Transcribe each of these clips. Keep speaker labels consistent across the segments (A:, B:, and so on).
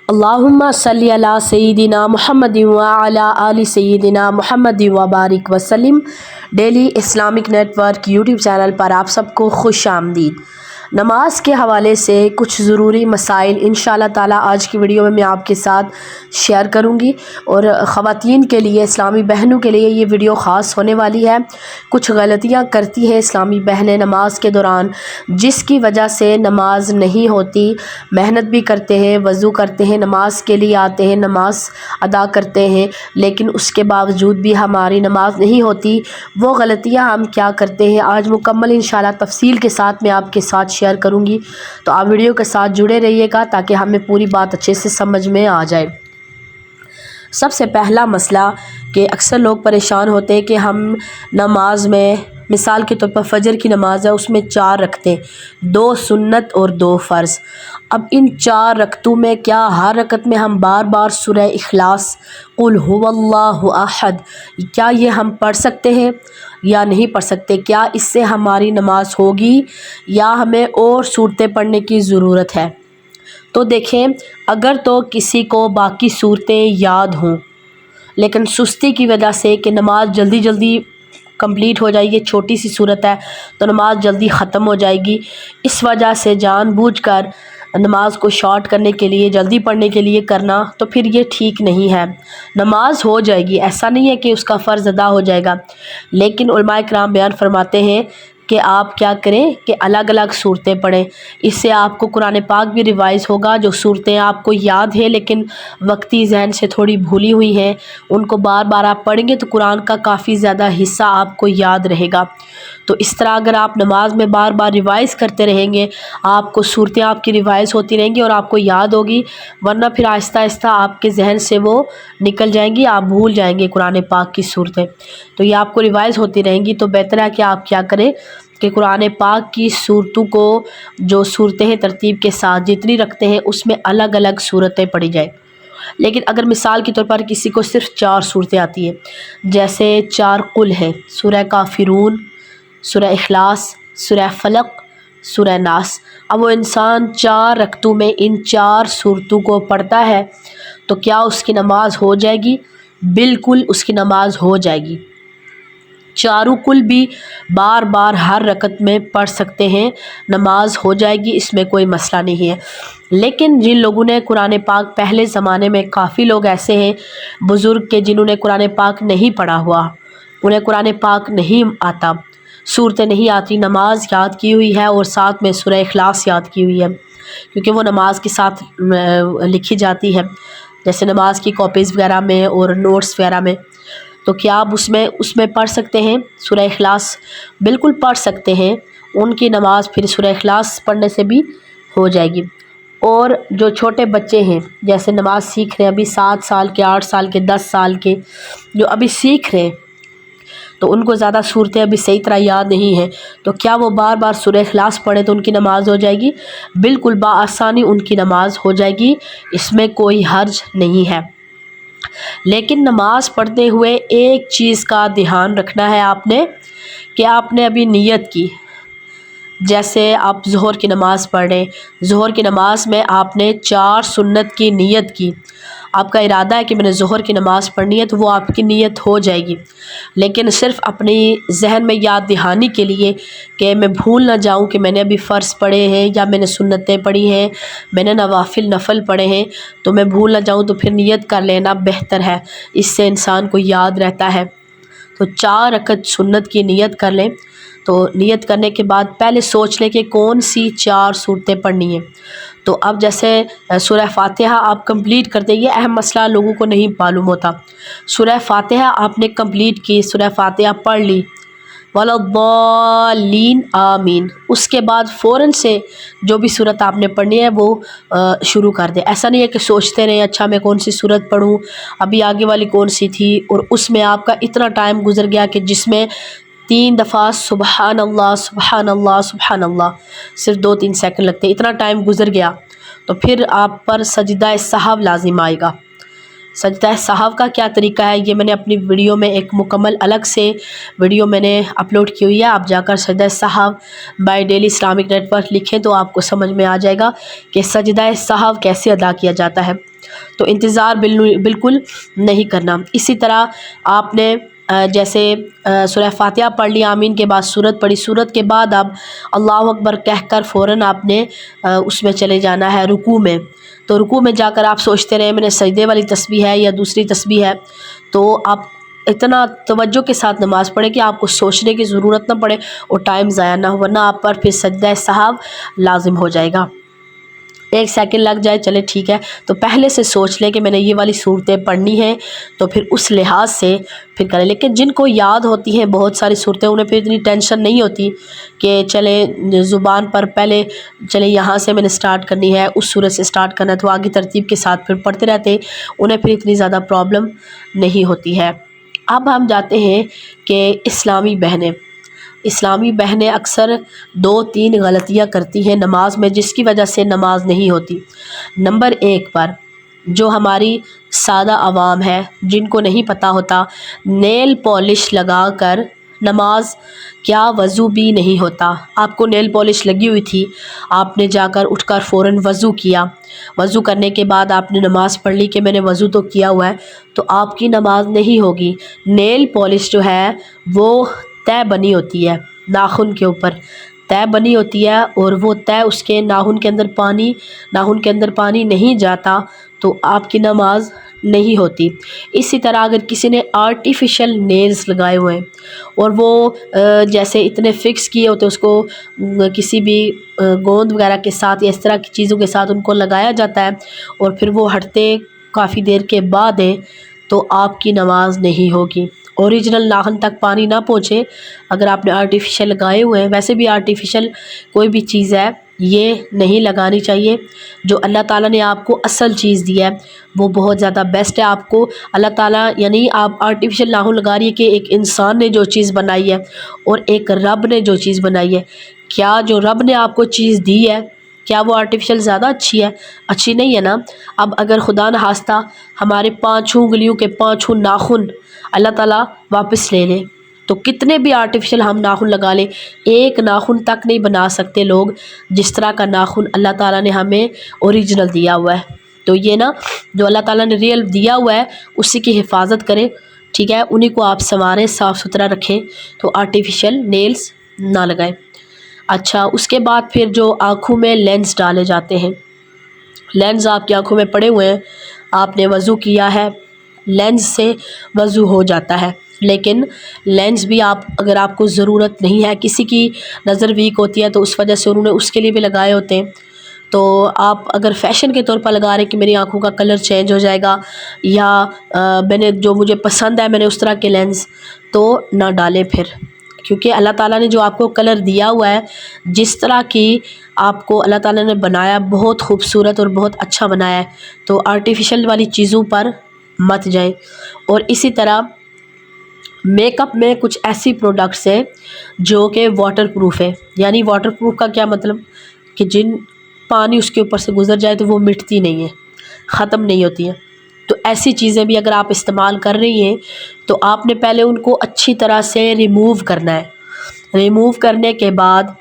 A: اللہم صلی علی سیدنا محمد وعلی آل سیدنا محمد وبارک وسلم۔ Daily Islamic network YouTube channel پر آپ سب کو خوش آمدید۔ نماز کے حوالے سے کچھ ضروری مسائل انشاءاللہ تعالی آج کی ویڈیو میں آپ کے ساتھ شیئر کروں گی، اور خواتین کے لیے، اسلامی بہنوں کے لیے یہ ویڈیو خاص ہونے والی ہے۔ کچھ غلطیاں کرتی ہیں اسلامی بہنیں نماز کے دوران، جس کی وجہ سے نماز نہیں ہوتی۔ محنت بھی کرتے ہیں، وضو کرتے ہیں، نماز کے لیے آتے ہیں، نماز ادا کرتے ہیں، لیکن اس کے باوجود بھی ہماری نماز نہیں ہوتی۔ وہ غلطیاں ہم کیا کرتے ہیں آج مکمل انشاءاللہ تفصیل کے ساتھ میں آپ کے ساتھ شیئر کروں گی، تو آپ ویڈیو کے ساتھ جڑے رہیے گا تاکہ ہمیں پوری بات اچھے سے سمجھ میں آ جائے۔ سب سے پہلا مسئلہ کہ اکثر لوگ پریشان ہوتے ہیں کہ ہم نماز میں، مثال کے طور پر فجر کی نماز ہے، اس میں 4 رکعتیں، 2 سنت اور 2 فرض۔ اب ان 4 رکعتوں میں کیا ہر رکعت میں ہم بار بار سورہ اخلاص، قل هو اللہ احد، کیا یہ ہم پڑھ سکتے ہیں یا نہیں پڑھ سکتے؟ کیا اس سے ہماری نماز ہوگی یا ہمیں اور صورتیں پڑھنے کی ضرورت ہے؟ تو دیکھیں، اگر تو کسی کو باقی صورتیں یاد ہوں لیکن سستی کی وجہ سے کہ نماز جلدی جلدی کمپلیٹ ہو جائے گی، چھوٹی سی صورت ہے تو نماز جلدی ختم ہو جائے گی، اس وجہ سے جان بوجھ کر نماز کو شارٹ کرنے کے لیے، جلدی پڑھنے کے لیے کرنا، تو پھر یہ ٹھیک نہیں ہے۔ نماز ہو جائے گی، ایسا نہیں ہے کہ اس کا فرض ادا ہو جائے گا، لیکن علماء کرام بیان فرماتے ہیں کہ آپ کیا کریں کہ الگ الگ صورتیں پڑھیں۔ اس سے آپ کو قرآن پاک بھی ریوائز ہوگا، جو صورتیں آپ کو یاد ہیں لیکن وقتی ذہن سے تھوڑی بھولی ہوئی ہیں، ان کو بار بار آپ پڑھیں گے تو قرآن کا کافی زیادہ حصہ آپ کو یاد رہے گا۔ تو اس طرح اگر آپ نماز میں بار بار ریوائز کرتے رہیں گے، آپ کو صورتیں آپ کی ریوائز ہوتی رہیں گی اور آپ کو یاد ہوگی، ورنہ پھر آہستہ آہستہ آپ کے ذہن سے وہ نکل جائیں گی، آپ بھول جائیں گے قرآن پاک کی صورتیں۔ تو یہ آپ کو ریوائز ہوتی رہیں گی، تو بہتر ہے کہ آپ کیا کریں کہ قرآن پاک کی صورتوں کو، جو صورتیں ہیں ترتیب کے ساتھ جتنی رکھتے ہیں، اس میں الگ الگ صورتیں پڑھی جائیں۔ لیکن اگر مثال کے طور پر کسی کو صرف 4 صورتیں آتی ہیں، جیسے 4 قل ہیں، سورہ کافرون، سورہ اخلاص، سورہ فلق، سورہ ناس، اب وہ انسان 4 رکعتوں میں ان 4 صورتوں کو پڑھتا ہے تو کیا اس کی نماز ہو جائے گی؟ بالکل اس کی نماز ہو جائے گی۔ 4 قل بھی بار بار ہر رکعت میں پڑھ سکتے ہیں، نماز ہو جائے گی، اس میں کوئی مسئلہ نہیں ہے۔ لیکن جن لوگوں نے قرآن پاک، پہلے زمانے میں کافی لوگ ایسے ہیں بزرگ کے جنہوں نے قرآن پاک نہیں پڑھا ہوا، انہیں قرآن پاک نہیں آتا، صورتیں نہیں آتی، نماز یاد کی ہوئی ہے اور ساتھ میں سورہ اخلاص یاد کی ہوئی ہے، کیونکہ وہ نماز کے ساتھ لکھی جاتی ہے، جیسے نماز کی کاپیز وغیرہ میں اور نوٹس وغیرہ میں۔ تو کیا آپ اس میں پڑھ سکتے ہیں سورہ اخلاص؟ بالکل پڑھ سکتے ہیں، ان کی نماز پھر سورہ اخلاص پڑھنے سے بھی ہو جائے گی۔ اور جو چھوٹے بچے ہیں، جیسے نماز سیکھ رہے ہیں ابھی 7 سال کے، 8 سال کے، 10 سال کے، جو ابھی سیکھ رہے ہیں، تو ان کو زیادہ صورتیں ابھی صحیح طرح یاد نہیں ہیں، تو کیا وہ بار بار سورہ اخلاص پڑھیں تو ان کی نماز ہو جائے گی؟ بالکل بآسانی ان کی نماز ہو جائے گی، اس میں کوئی حرج نہیں ہے۔ لیکن نماز پڑھتے ہوئے ایک چیز کا دھیان رکھنا ہے آپ نے، کہ آپ نے ابھی نیت کی، جیسے آپ ظہر کی نماز پڑھ رہے ہیں، ظہر کی نماز میں آپ نے 4 سنت کی نیت کی، آپ کا ارادہ ہے کہ میں نے ظہر کی نماز پڑھنی ہے، تو وہ آپ کی نیت ہو جائے گی۔ لیکن صرف اپنی ذہن میں یاد دہانی کے لیے کہ میں بھول نہ جاؤں کہ میں نے ابھی فرض پڑھے ہیں یا میں نے سنتیں پڑھی ہیں، میں نے نفل پڑھے ہیں، تو میں بھول نہ جاؤں، تو پھر نیت کر لینا بہتر ہے، اس سے انسان کو یاد رہتا ہے۔ تو 4 رکعت سنت کی نیت کر لیں، تو نیت کرنے کے بعد پہلے سوچ لیں کہ کون سی 4 صورتیں پڑھنی ہیں۔ تو اب جیسے سورہ فاتحہ آپ کمپلیٹ کرتے، یہ اہم مسئلہ لوگوں کو نہیں معلوم ہوتا، سورہ فاتحہ آپ نے کمپلیٹ کی، سورہ فاتحہ پڑھ لی، وَلَا الضَّالِّينَ آمین، اس کے بعد فوراً سے جو بھی صورت آپ نے پڑھنی ہے وہ شروع کر دیں۔ ایسا نہیں ہے کہ سوچتے رہیں اچھا میں کون سی صورت پڑھوں، ابھی آگے والی کون سی تھی، اور اس میں آپ کا اتنا ٹائم گزر گیا کہ جس میں 3 دفعہ سبحان اللہ سبحان اللہ سبحان اللہ، صرف 2-3 سیکنڈ لگتے، اتنا ٹائم گزر گیا، تو پھر آپ پر سجدہ سہو لازم آئے گا۔ سجدہ سہو کا کیا طریقہ ہے، یہ میں نے اپنی ویڈیو میں ایک مکمل الگ سے ویڈیو میں نے اپلوڈ کی ہوئی ہے، آپ جا کر سجدہ سہو by daily Islamic network لکھیں تو آپ کو سمجھ میں آ جائے گا کہ سجدہ سہو کیسے ادا کیا جاتا ہے۔ تو انتظار بالکل نہیں کرنا۔ اسی طرح آپ نے جیسے سورہ فاتحہ پڑھ لی، آمین کے بعد سورت پڑھی، سورت کے بعد اب اللہ اکبر کہہ کر فوراً آپ نے اس میں چلے جانا ہے رکوع میں۔ تو رکوع میں جا کر آپ سوچتے رہے میں نے سجدے والی تسبیح ہے یا دوسری تسبیح ہے، تو آپ اتنا توجہ کے ساتھ نماز پڑھیں کہ آپ کو سوچنے کی ضرورت نہ پڑے اور ٹائم ضائع نہ ہو، ورنہ آپ پر پھر سجدہ سہو لازم ہو جائے گا۔ 1 سیکنڈ لگ جائے چلے ٹھیک ہے، تو پہلے سے سوچ لیں کہ میں نے یہ والی صورتیں پڑھنی ہیں، تو پھر اس لحاظ سے پھر کریں۔ لیکن جن کو یاد ہوتی ہیں بہت ساری صورتیں، انہیں پھر اتنی ٹینشن نہیں ہوتی کہ چلے زبان پر پہلے چلے یہاں سے میں نے سٹارٹ کرنی ہے، اس صورت سے سٹارٹ کرنا ہے، تو آگے ترتیب کے ساتھ پھر پڑھتے رہتے ہیں، انہیں پھر اتنی زیادہ پرابلم نہیں ہوتی ہے۔ اب ہم جاتے ہیں کہ اسلامی بہنیں اکثر 2-3 غلطیاں کرتی ہیں نماز میں، جس کی وجہ سے نماز نہیں ہوتی۔ نمبر 1 پر جو ہماری سادہ عوام ہے، جن کو نہیں پتہ ہوتا، نیل پالش لگا کر نماز کیا وضو بھی نہیں ہوتا۔ آپ کو نیل پالش لگی ہوئی تھی، آپ نے جا کر اٹھ کر فوراً وضو کیا، وضو کرنے کے بعد آپ نے نماز پڑھ لی کہ میں نے وضو تو کیا ہوا ہے، تو آپ کی نماز نہیں ہوگی۔ نیل پالش جو ہے وہ طے بنی ہوتی ہے، ناخن کے اوپر طے بنی ہوتی ہے، اور وہ طے اس کے ناخن کے اندر پانی نہیں جاتا، تو آپ کی نماز نہیں ہوتی۔ اسی طرح اگر کسی نے آرٹیفیشل نیلز لگائے ہوئے ہیں اور وہ جیسے اتنے فکس کیے ہوتے، اس کو کسی بھی گوند وغیرہ کے ساتھ یا اس طرح کی چیزوں کے ساتھ ان کو لگایا جاتا ہے، اور پھر وہ ہٹتے کافی دیر کے بعد ہیں، تو آپ کی نماز نہیں ہوگی۔ اوریجنل ناخن تک پانی نہ پہنچے اگر آپ نے آرٹیفیشل لگائے ہوئے ہیں۔ ویسے بھی آرٹیفیشل کوئی بھی چیز ہے یہ نہیں لگانی چاہیے، جو اللہ تعالیٰ نے آپ کو اصل چیز دی ہے وہ بہت زیادہ بیسٹ ہے۔ آپ کو اللہ تعالیٰ، یعنی آپ آرٹیفیشل ناخن لگا رہی ہے کہ ایک انسان نے جو چیز بنائی ہے اور ایک رب نے جو چیز بنائی ہے، کیا جو رب نے آپ کو چیز دی ہے کیا وہ آرٹیفیشل زیادہ اچھی ہے؟ اچھی نہیں ہے نا۔ اب اگر خدا نخواستہ ہمارے 5 انگلیوں کے 5 ناخن اللہ تعالیٰ واپس لے لے، تو کتنے بھی آرٹیفیشل ہم ناخن لگا لیں، ایک ناخن تک نہیں بنا سکتے لوگ جس طرح کا ناخن اللہ تعالیٰ نے ہمیں اوریجنل دیا ہوا ہے۔ تو یہ نا جو اللہ تعالیٰ نے ریئل دیا ہوا ہے اسی کی حفاظت کریں، ٹھیک ہے، انہیں کو آپ سنواریں، صاف ستھرا رکھیں، تو آرٹیفیشل نیلز نہ لگائیں۔ اچھا، اس کے بعد پھر جو آنکھوں میں لینس ڈالے جاتے ہیں، لینس آپ کی آنکھوں میں پڑے ہوئے ہیں، آپ نے وضو کیا ہے، لینس سے وضو ہو جاتا ہے، لیکن لینس بھی اگر آپ کو ضرورت نہیں ہے، کسی کی نظر ویک ہوتی ہے تو اس وجہ سے انہوں نے اس کے لیے بھی لگائے ہوتے ہیں، تو آپ اگر فیشن کے طور پر لگا رہے ہیں کہ میری آنکھوں کا کلر چینج ہو جائے گا، یا میں نے جو مجھے پسند ہے میں نے اس طرح کے لینس، تو نہ ڈالیں پھر، کیونکہ اللہ تعالیٰ نے جو آپ کو کلر دیا ہوا ہے، جس طرح کی آپ کو اللہ تعالیٰ نے بنایا، بہت خوبصورت اور بہت اچھا بنایا ہے، تو آرٹیفیشل والی چیزوں پر مت جائیں۔ اور اسی طرح میک اپ میں کچھ ایسی پروڈکٹس ہیں جو کہ واٹر پروف ہے، یعنی واٹر پروف کا کیا مطلب کہ جن پانی اس کے اوپر سے گزر جائے تو وہ مٹتی نہیں ہے، ختم نہیں ہوتی ہیں، تو ایسی چیزیں بھی اگر آپ استعمال کر رہی ہیں تو آپ نے پہلے ان کو اچھی طرح سے ریموو کرنا ہے۔ ریموو کرنے کے بعد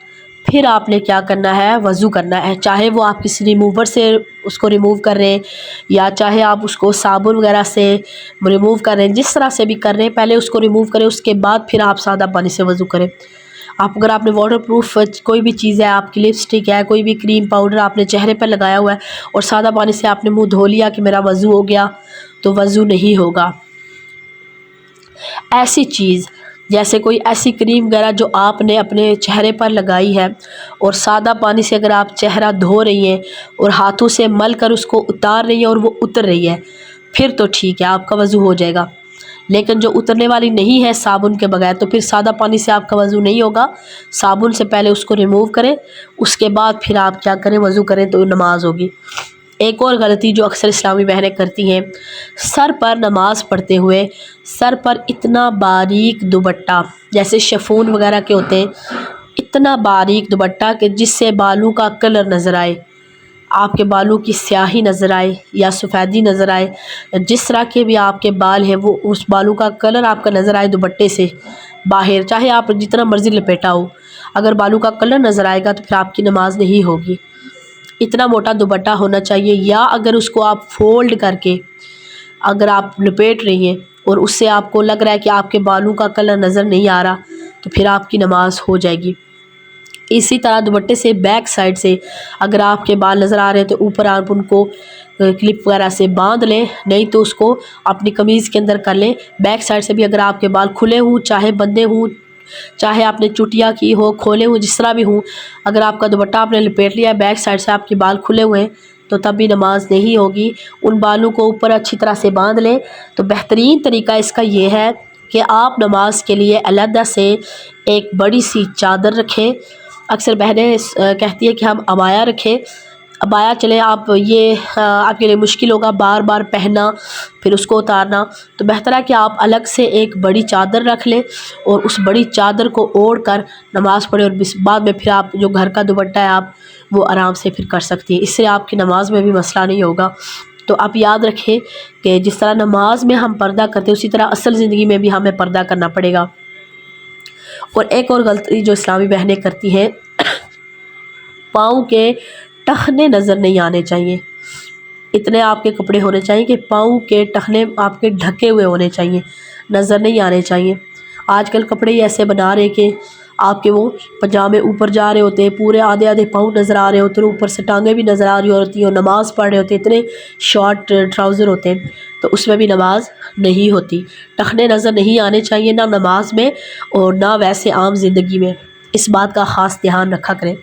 A: پھر آپ نے کیا کرنا ہے، وضو کرنا ہے، چاہے وہ آپ کسی ریموور سے اس کو ریموو کر رہے ہیں یا چاہے آپ اس کو صابن وغیرہ سے ریموو کر رہے ہیں، جس طرح سے بھی کر رہے ہیں پہلے اس کو ریموو کریں، اس کے بعد پھر آپ سادہ پانی سے وضو کریں۔ اگر آپ نے واٹر پروف کوئی بھی چیز ہے، آپ کی لپسٹک ہے، کوئی بھی کریم پاؤڈر آپ نے چہرے پر لگایا ہوا ہے اور سادہ پانی سے آپ نے منہ دھو لیا کہ میرا وضو ہو گیا، تو وضو نہیں ہوگا۔ ایسی چیز جیسے کوئی ایسی کریم وغیرہ جو آپ نے اپنے چہرے پر لگائی ہے اور سادہ پانی سے اگر آپ چہرہ دھو رہی ہیں اور ہاتھوں سے مل کر اس کو اتار رہی ہیں اور وہ اتر رہی ہے، پھر تو ٹھیک ہے، آپ کا وضو ہو جائے گا۔ لیکن جو اترنے والی نہیں ہے صابن کے بغیر، تو پھر سادہ پانی سے آپ کا وضو نہیں ہوگا۔ صابن سے پہلے اس کو ریموو کریں، اس کے بعد پھر آپ کیا کریں، وضو کریں، تو نماز ہوگی۔ ایک اور غلطی جو اکثر اسلامی بہنیں کرتی ہیں، سر پر نماز پڑھتے ہوئے سر پر اتنا باریک دوپٹہ جیسے شفون وغیرہ کے ہوتے ہیں، اتنا باریک دوپٹہ کہ جس سے بالوں کا کلر نظر آئے، آپ کے بالوں کی سیاہی نظر آئے یا سفیدی نظر آئے، جس طرح کے بھی آپ کے بال ہیں وہ اس بالوں کا کلر آپ کا نظر آئے دوپٹے سے باہر، چاہے آپ جتنا مرضی لپیٹا ہو، اگر بالوں کا کلر نظر آئے گا تو پھر آپ کی نماز نہیں ہوگی۔ اتنا موٹا دوپٹہ ہونا چاہیے، یا اگر اس کو آپ فولڈ کر کے اگر آپ لپیٹ رہی ہیں اور اس سے آپ کو لگ رہا ہے کہ آپ کے بالوں کا کلر نظر نہیں آ رہا، تو پھر آپ کی نماز ہو جائے گی۔ اسی طرح دوپٹے سے بیک سائڈ سے اگر آپ کے بال نظر آ رہے ہیں تو اوپر آپ ان کو کلپ وغیرہ سے باندھ لیں، نہیں تو اس کو اپنی قمیض کے اندر کر لیں۔ بیک سائڈ سے بھی اگر آپ کے بال کھلے ہوں، چاہے بندے ہوں، چاہے آپ نے چٹیا کی ہو، کھولے ہوں، جس طرح بھی ہوں، اگر آپ کا دوپٹہ آپ نے لپیٹ لیا ہے، بیک سائڈ سے آپ کے بال کھلے ہوئے ہیں، تو تب بھی نماز نہیں ہوگی۔ ان بالوں کو اوپر اچھی طرح سے باندھ لیں۔ تو بہترین طریقہ اس کا یہ ہے کہ آپ نماز کے لیے علیحدہ سے ایک بڑی سی چادر رکھیں۔ اکثر بہنیں کہتی ہیں کہ ہم عبایا رکھیں، عبایا چلیں آپ، یہ آپ کے لیے مشکل ہوگا بار بار پہننا پھر اس کو اتارنا، تو بہتر ہے کہ آپ الگ سے ایک بڑی چادر رکھ لیں اور اس بڑی چادر کو اوڑھ کر نماز پڑھیں، اور بعد میں پھر آپ جو گھر کا دوپٹہ ہے آپ وہ آرام سے پھر کر سکتی ہیں، اس سے آپ کی نماز میں بھی مسئلہ نہیں ہوگا۔ تو آپ یاد رکھیں کہ جس طرح نماز میں ہم پردہ کرتے ہیں اسی طرح اصل زندگی میں بھی ہمیں پردہ کرنا پڑے گا۔ اور ایک اور غلطی جو اسلامی بہنیں کرتی ہیں، پاؤں کے ٹخنے نظر نہیں آنے چاہیے۔ اتنے آپ کے کپڑے ہونے چاہیے کہ پاؤں کے ٹخنے آپ کے ڈھکے ہوئے ہونے چاہیے، نظر نہیں آنے چاہیے۔ آج کل کپڑے ہی ایسے بنا رہے کہ آپ کے وہ پجامے اوپر جا رہے ہوتے ہیں، پورے آدھے آدھے پاؤں نظر آ رہے ہوتے ہیں، اوپر سے ٹانگیں بھی نظر آ رہی ہوتی ہیں، اور نماز پڑھ رہے ہوتے ہیں، اتنے شارٹ ٹراؤزر ہوتے ہیں، تو اس میں بھی نماز نہیں ہوتی۔ ٹخنے نظر نہیں آنے چاہیے، نہ نماز میں اور نہ ویسے عام زندگی میں، اس بات کا خاص دھیان رکھا کریں۔